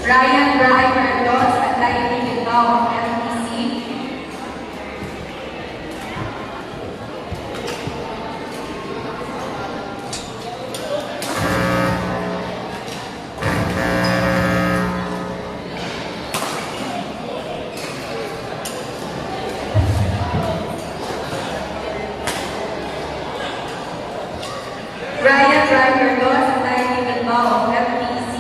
Ryan Brian Carlos at Laini Bilbao of MTC. Ryan Brian Carlos at Laini Bilbao of MTC.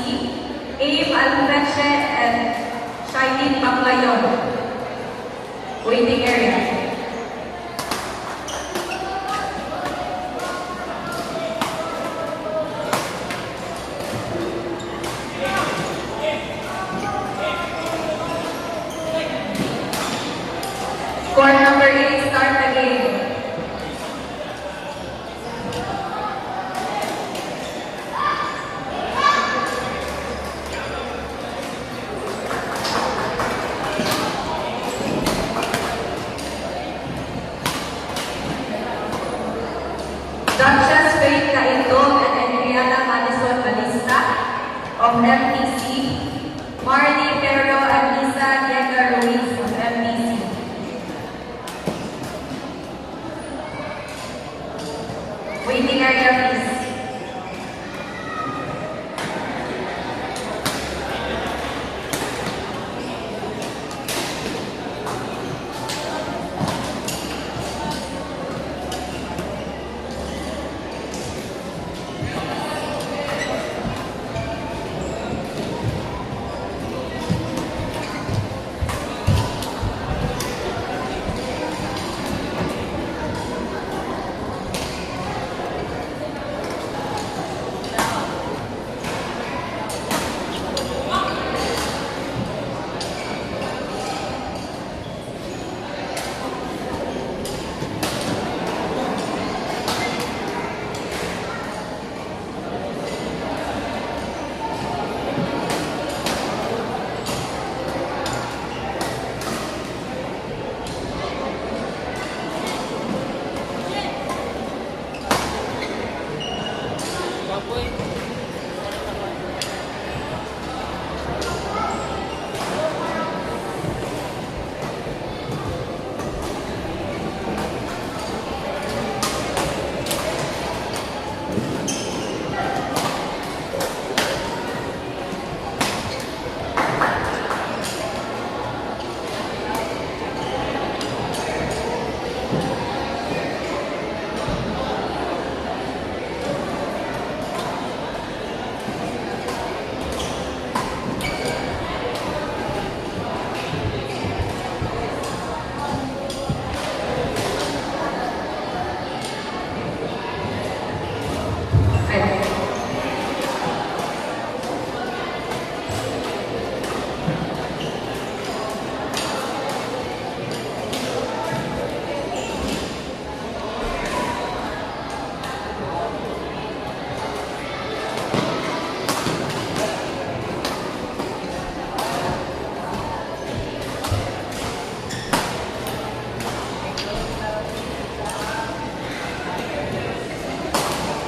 Abe Alfreche and Shailene Paclayon. Waiting area. Score number 8, start the game. Duchess Faith Caindog and Adriana Madison Balista of MTC. Marley Ferro and Lisa Diego Ruiz of MTC. Waiting area, please.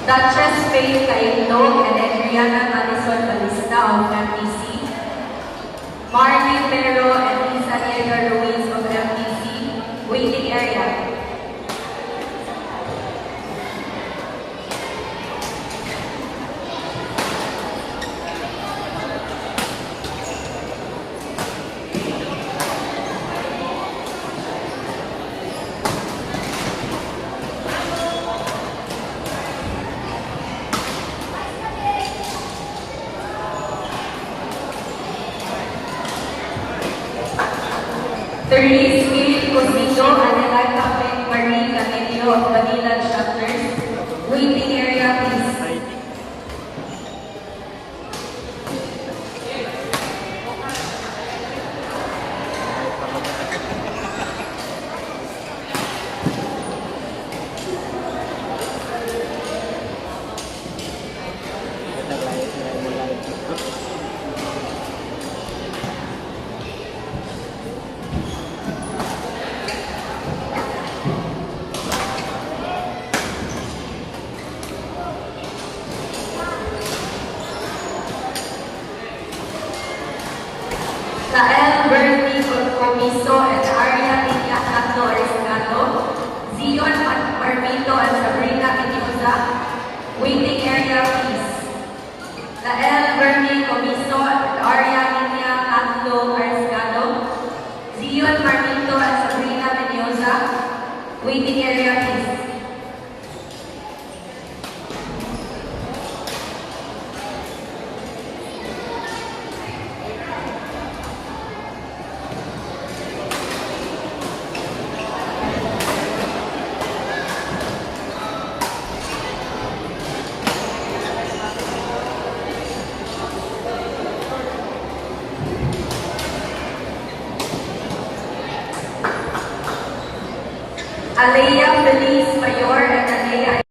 Duchess Faith Caindog and Adriana Madison Balista of MTC. Marley Ferro and Lisa Diego Ruiz of MTC. Waiting area. Therese Philip Cosito and Elena Marie Camillo of Manila Shutters. Waiting area, please. Lael Bernie Comiso and Arya Lidia Catlo Ariscado, Zion Marmito and Sabrina Mendoza, waiting area please. Lael Bernie Comiso and Arya Lidia Catlo Ariscado, Zion Marmito and Sabrina Mendoza, waiting area please. Alea Feliz Mayor and Alea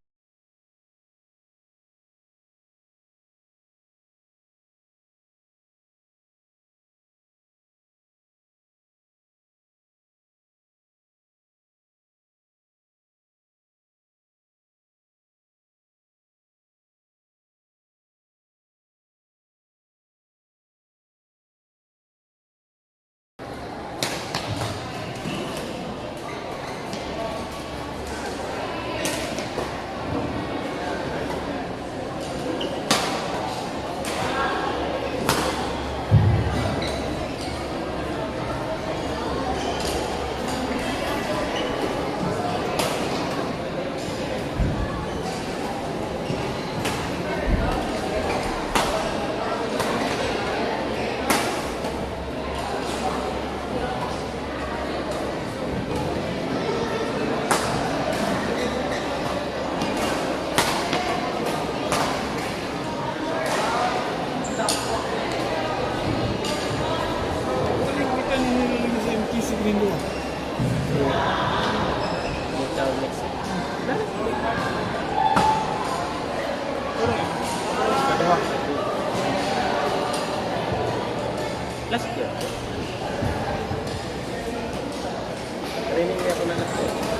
Kita nilalagay sa MTC Green doon. Last year. Training niya ako na last year.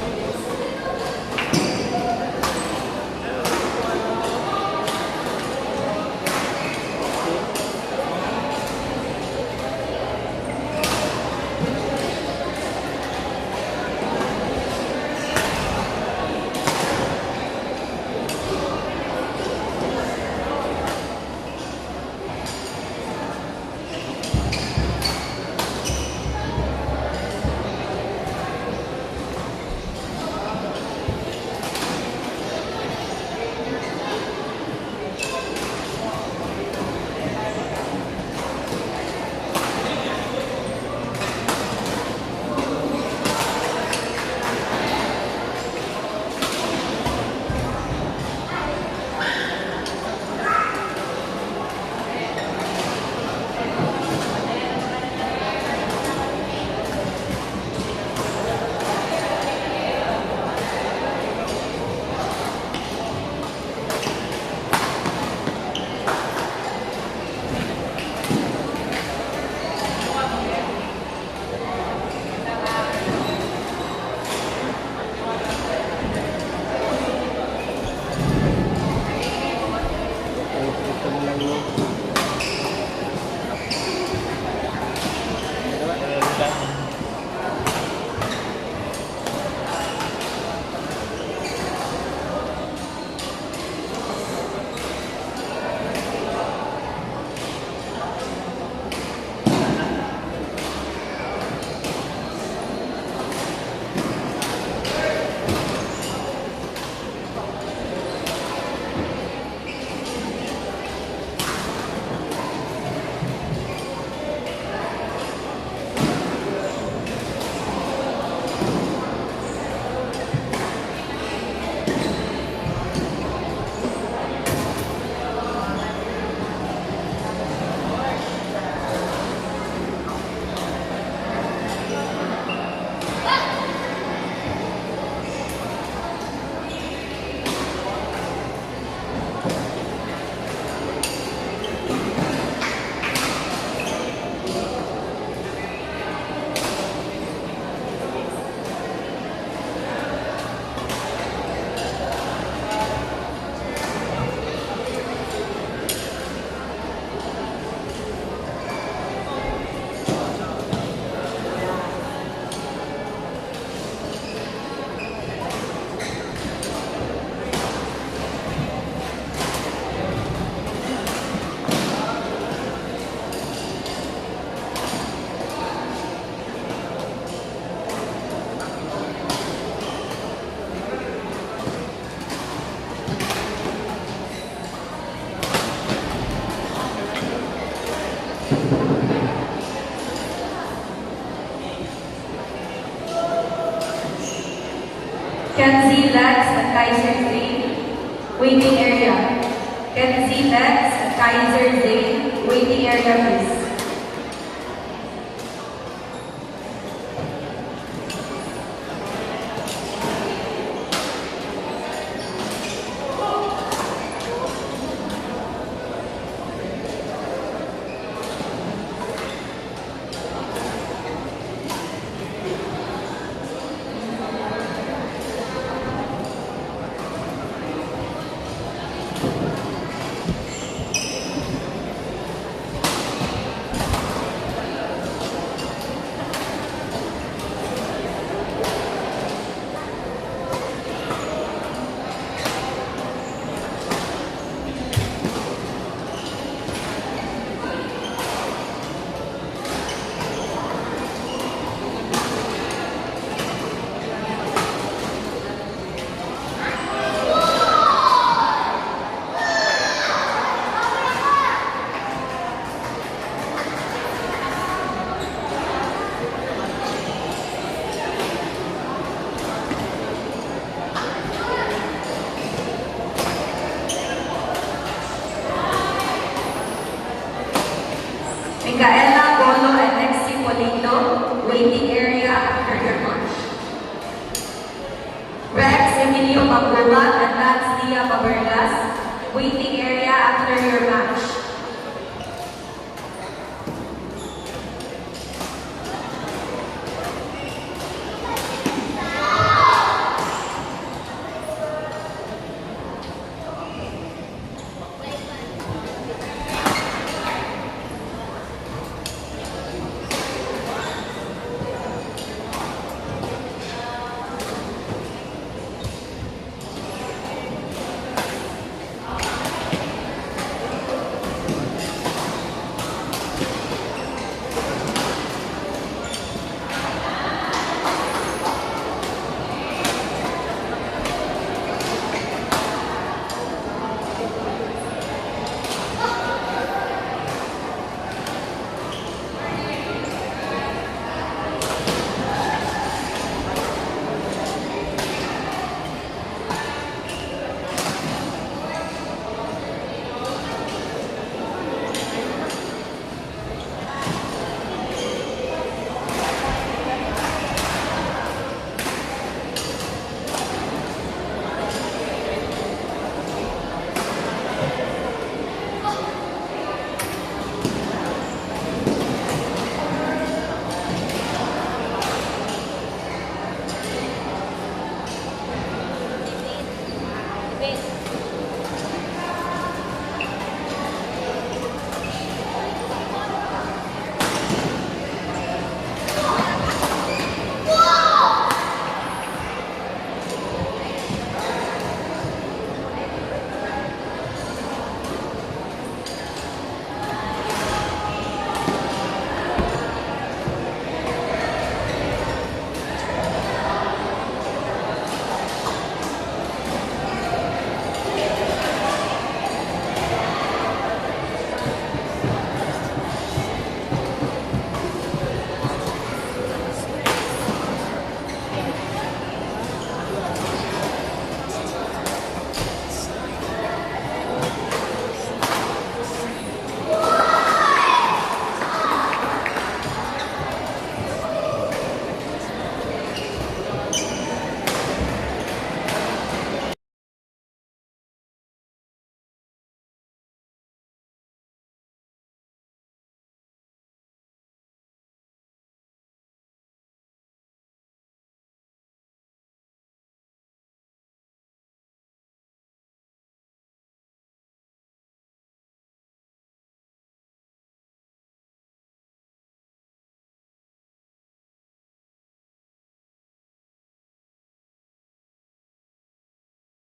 Kenzie Lex at Kaiser Zane, waiting area. Kenzie Lex at Kaiser Zane, waiting area please. Micaela Bolo and Lexi Polito, waiting area after your march. Rex Emilio Magubat and Lance Dia Paberlas, waiting area after your match.